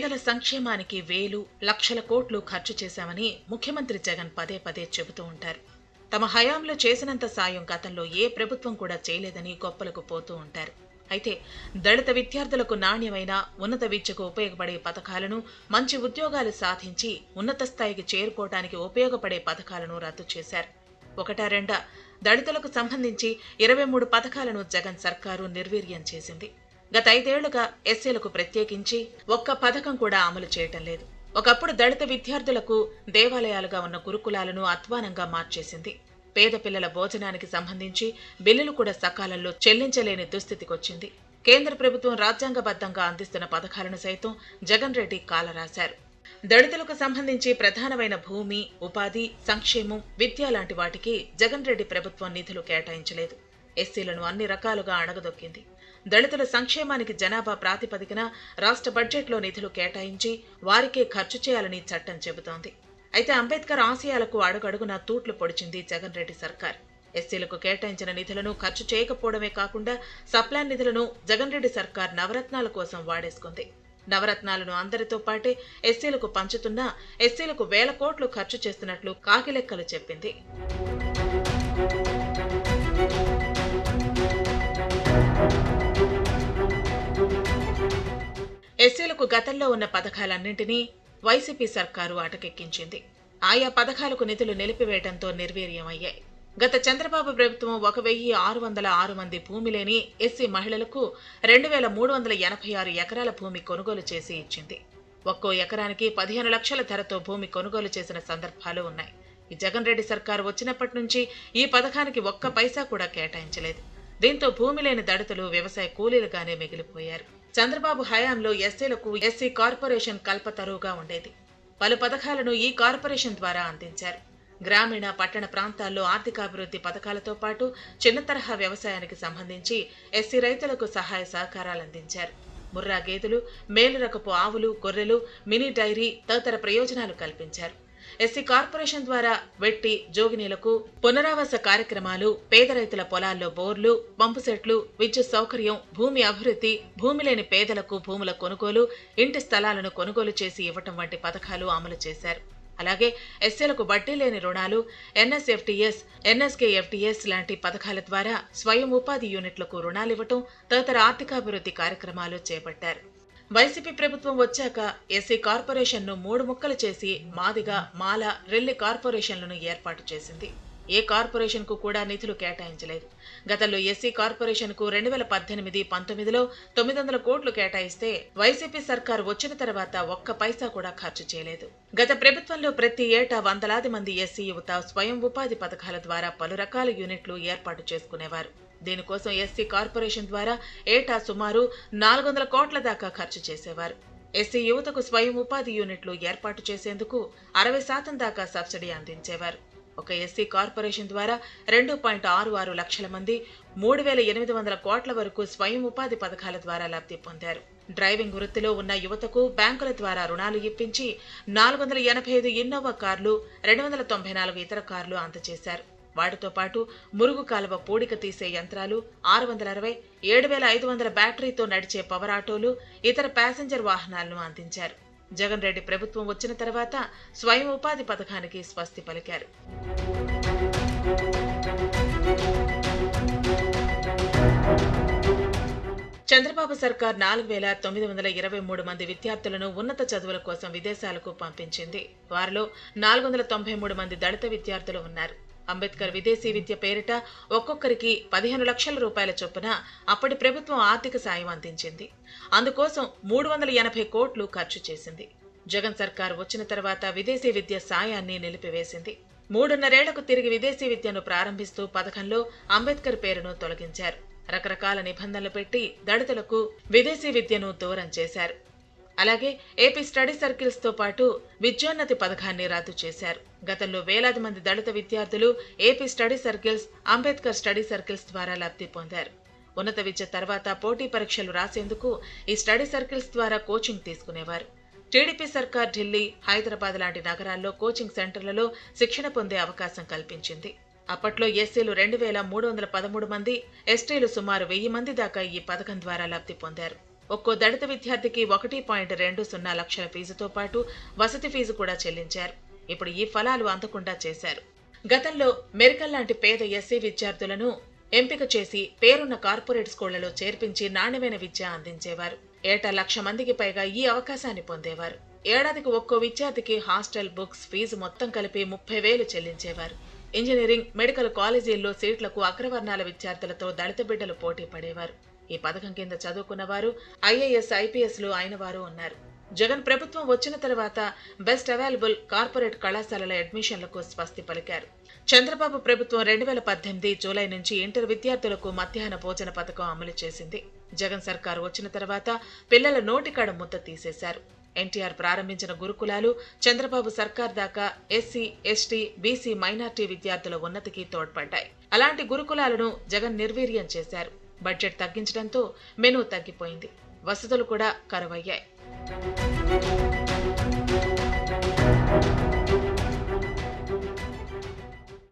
పేదల సంక్షేమానికి వేలు లక్షల కోట్లు ఖర్చు చేశామని ముఖ్యమంత్రి జగన్ పదే పదే చెబుతూ ఉంటారు. తమ హయాంలో చేసినంత సాయం గతంలో ఏ ప్రభుత్వం కూడా చేయలేదని గొప్పలకు పోతూ ఉంటారు. అయితే దళిత విద్యార్థులకు నాణ్యమైన ఉన్నత విద్యకు ఉపయోగపడే పథకాలను, మంచి ఉద్యోగాలు సాధించి ఉన్నత స్థాయికి చేరుకోవడానికి ఉపయోగపడే పథకాలను రద్దు చేశారు. ఒకటా రెండా దళితులకు సంబంధించి 23 పథకాలను జగన్ సర్కారు నిర్వీర్యం చేసింది. గత 5 ఏళ్లుగా ఎస్సీలకు ప్రత్యేకించి ఒక్క పథకం కూడా అమలు చేయటం లేదు. ఒకప్పుడు దళిత విద్యార్థులకు దేవాలయాలుగా ఉన్న గురుకులాలను అధ్వానంగా మార్చేసింది. పేద పిల్లల భోజనానికి సంబంధించి బిల్లులు కూడా సకాలంలో చెల్లించలేని దుస్థితికొచ్చింది. కేంద్ర ప్రభుత్వం రాజ్యాంగబద్ధంగా అందిస్తున్న పథకాలను సైతం జగన్ రెడ్డి కాలరాశారు. దళితులకు సంబంధించి ప్రధానమైన భూమి, ఉపాధి, సంక్షేమం, విద్య లాంటి వాటికి జగన్ రెడ్డి ప్రభుత్వం నిధులు కేటాయించలేదు. ఎస్సీలను అన్ని రకాలుగా అణగదొక్కింది. దళితుల సంక్షేమానికి జనాభా ప్రాతిపదికన రాష్ట్ర బడ్జెట్లో నిధులు కేటాయించి వారికే ఖర్చు చేయాలని చట్టం చెబుతోంది. అయితే అంబేద్కర్ ఆశయాలకు అడుగడుగునా తూట్లు పొడిచింది జగన్ రెడ్డి సర్కార్. ఎస్సీలకు కేటాయించిన నిధులను ఖర్చు చేయకపోవడమే కాకుండా సప్లాన్ నిధులను జగన్ రెడ్డి సర్కార్ నవరత్నాల కోసం వాడేసుకుంది. నవరత్నాలను అందరితో పాటే ఎస్సీలకు పంచుతున్నా ఎస్సీలకు వేల కోట్లు ఖర్చు చేస్తున్నట్లు కాకిలెక్కలు చెప్పింది. ఎస్సీలకు గతంలో ఉన్న పథకాలన్నింటినీ వైసీపీ సర్కారు అటకెక్కించింది. ఆయా పథకాలకు నిధులు నిలిపివేయడంతో నిర్వీర్యమయ్యాయి. గత చంద్రబాబు ప్రభుత్వం 1606 మంది భూమి లేని ఎస్సీ మహిళలకు 2386 ఎకరాల భూమి కొనుగోలు చేసి ఇచ్చింది. ఒక్కో ఎకరానికి 15 లక్షల ధరతో భూమి కొనుగోలు చేసిన సందర్భాలు ఉన్నాయి. ఈ జగన్ రెడ్డి సర్కారు వచ్చినప్పటి నుంచి ఈ పథకానికి ఒక్క పైసా కూడా కేటాయించలేదు. దీంతో భూమి లేని దళితులు వ్యవసాయ కూలీలుగానే మిగిలిపోయారు. చంద్రబాబు హయాంలో ఎస్సీలకు ఎస్సీ కార్పొరేషన్ కల్పతరువుగా ఉండేది. పలు పథకాలను ఈ కార్పొరేషన్ ద్వారా అందించారు. గ్రామీణ, పట్టణ ప్రాంతాల్లో ఆర్థికాభివృద్ధి పథకాలతో పాటు చిన్న తరహా వ్యవసాయానికి సంబంధించి ఎస్సీ రైతులకు సహాయ సహకారాలు అందించారు. ముర్రా గేదెలు, మేలు రకపు ఆవులు, గొర్రెలు, మినీ డైరీ తదితర ప్రయోజనాలు కల్పించారు. ఎస్సీ కార్పొరేషన్ ద్వారా వెట్టి, జోగినీలకు పునరావాస కార్యక్రమాలు, పేద రైతుల పొలాల్లో బోర్లు, పంపుసెట్లు, విద్యుత్ సౌకర్యం, భూమి అభివృద్ధి, భూమి లేని పేదలకు భూముల కొనుగోలు, ఇంటి స్థలాలను కొనుగోలు చేసి ఇవ్వటం వంటి పథకాలు అమలు చేశారు. అలాగే ఎస్సీలకు వడ్డీ లేని రుణాలు, ఎన్ఎస్ఎఫ్టీఎస్, ఎన్ఎస్కేఎఫ్టీఎస్ లాంటి పథకాల ద్వారా స్వయం ఉపాధి యూనిట్లకు రుణాలివ్వటం తదితర ఆర్థికాభివృద్ధి కార్యక్రమాలు చేపట్టారు. వైసీపీ ప్రభుత్వం వచ్చాక ఎస్సీ కార్పొరేషన్ను 3 ముక్కలు చేసి మాదిగ, మాల, రెల్లి కార్పొరేషన్లను ఏర్పాటు చేసింది. ఏ కార్పొరేషన్ కు కూడా నిధులు కేటాయించలేదు. గతంలో ఎస్సీ కార్పొరేషన్ కు 2018-19లో 900 కోట్లు కేటాయిస్తే వైసీపీ సర్కారు వచ్చిన తర్వాత ఒక్క పైసా కూడా ఖర్చు చేయలేదు. గత ప్రభుత్వంలో ప్రతి ఏటా వందలాది మంది ఎస్సీ యువత స్వయం ఉపాధి పథకాల ద్వారా పలు రకాల యూనిట్లు ఏర్పాటు చేసుకునేవారు. దీనికోసం ఎస్సీ కార్పొరేషన్ ద్వారా ఏటా సుమారు 400 కోట్ల దాకా ఖర్చు చేసేవారు. ఎస్సీ యువతకు స్వయం ఉపాధి యూనిట్లు ఏర్పాటు చేసేందుకు 60% దాకా సబ్సిడీ అందించేవారు. ఒక ఎస్సీ కార్పొరేషన్ ద్వారా 2.66 లక్షల మంది 3800 కోట్ల వరకు స్వయం ఉపాధి పథకాల ద్వారా లబ్ధి పొందారు. డ్రైవింగ్ వృత్తిలో ఉన్న యువతకు బ్యాంకుల ద్వారా రుణాలు ఇప్పించి 485 ఇన్నోవా కార్లు, 294 ఇతర కార్లు అందజేశారు. వాటితో పాటు మురుగు కాలువ పూడిక తీసే యంత్రాలు 660, 7500 బ్యాటరీతో నడిచే పవర్ ఆటోలు, ఇతర ప్యాసింజర్ వాహనాలను అందించారు. జగన్ రెడ్డి ప్రభుత్వం వచ్చిన తర్వాత స్వయం ఉపాధి పథకానికి స్వస్తి పలికారు. చంద్రబాబు సర్కార్ 4923 మంది విద్యార్థులను ఉన్నత చదువుల కోసం విదేశాలకు పంపించింది. వారిలో 493 మంది దళిత విద్యార్థులు ఉన్నారు. అంబేద్కర్ విదేశీ విద్య పేరిట ఒక్కొక్కరికి 15 లక్షల రూపాయల చొప్పున అప్పటి ప్రభుత్వం ఆర్థిక సాయం అందించింది. అందుకోసం 380 కోట్లు ఖర్చు చేసింది. జగన్ సర్కార్ వచ్చిన తర్వాత విదేశీ విద్య సాయాన్ని నిలిపివేసింది. 3.5 ఏళ్లకు తిరిగి విదేశీ విద్యను ప్రారంభిస్తూ పథకంలో అంబేద్కర్ పేరును తొలగించారు. రకరకాల నిబంధనలు పెట్టి దళితులకు విదేశీ విద్యను దూరం చేశారు. అలాగే ఏపీ స్టడీ సర్కిల్స్ తో పాటు విద్యోన్నతి పథకాన్ని రద్దు చేశారు. గతంలో వేలాది మంది దళిత విద్యార్థులు AP study circles, Ambedkar study circles ద్వారా లబ్ధి పొందారు. ఉన్నత విద్య తర్వాత పోటీ పరీక్షలు రాసేందుకు ఈ స్టడీ సర్కిల్స్ ద్వారా కోచింగ్ తీసుకునేవారు. టీడీపీ సర్కార్ ఢిల్లీ, హైదరాబాద్ లాంటి నగరాల్లో కోచింగ్ సెంటర్లలో శిక్షణ పొందే అవకాశం కల్పించింది. అప్పట్లో ఎస్సీలు 2313 మంది, ఎస్టీలు సుమారు 1000 మంది దాకా ఈ పథకం ద్వారా లబ్ధి పొందారు. ఒక్కో దళిత విద్యార్థికి 1.20 లక్షల ఫీజుతో పాటు వసతి ఫీజు కూడా చెల్లించారు. ఇప్పుడు ఈ ఫలాలు అందకుండా చేశారు. గతంలో మెరికల్ లాంటి పేద ఎస్సీ విద్యార్థులను ఎంపిక చేసి పేరున్న కార్పొరేట్ స్కూళ్లలో చేర్పించి నాణ్యమైన విద్య అందించేవారు. ఏటా 1,00,000 మందికి పైగా ఈ అవకాశాన్ని పొందేవారు. ఏడాదికి ఒక్కో విద్యార్థికి హాస్టల్, బుక్స్ ఫీజు మొత్తం కలిపి 30,000 చెల్లించేవారు. ఇంజనీరింగ్, మెడికల్ కాలేజీల్లో సీట్లకు అగ్రవర్ణాల విద్యార్థులతో దళిత బిడ్డలు పోటీ పడేవారు. ఈ పథకం కింద చదువుకున్నవారు ఐఏఎస్, ఐపీఎస్లు అయిన వారు ఉన్నారు. జగన్ ప్రభుత్వం వచ్చిన తర్వాత బెస్ట్ అవైలబుల్ కార్పొరేట్ కళాశాలల అడ్మిషన్లకు స్వస్తి పలికారు. చంద్రబాబు ప్రభుత్వం 2018 జూలై నుంచి ఇంటర్ విద్యార్థులకు మధ్యాహ్న భోజన పథకం అమలు చేసింది. జగన్ సర్కారు వచ్చిన తర్వాత పిల్లల నోటికాడ ముద్ద తీసేశారు. ఎన్టీఆర్ ప్రారంభించిన గురుకులాలు చంద్రబాబు సర్కార్ దాకా ఎస్సీ, ఎస్టీ, బీసీ, మైనార్టీ విద్యార్థుల ఉన్నతికి తోడ్పడ్డాయి. అలాంటి గురుకులాలను జగన్ నిర్వీర్యం చేశారు. బడ్జెట్ తగ్గించడంతో మెనూ తగ్గిపోయింది. వసతులు కూడా కరువయ్యాయి.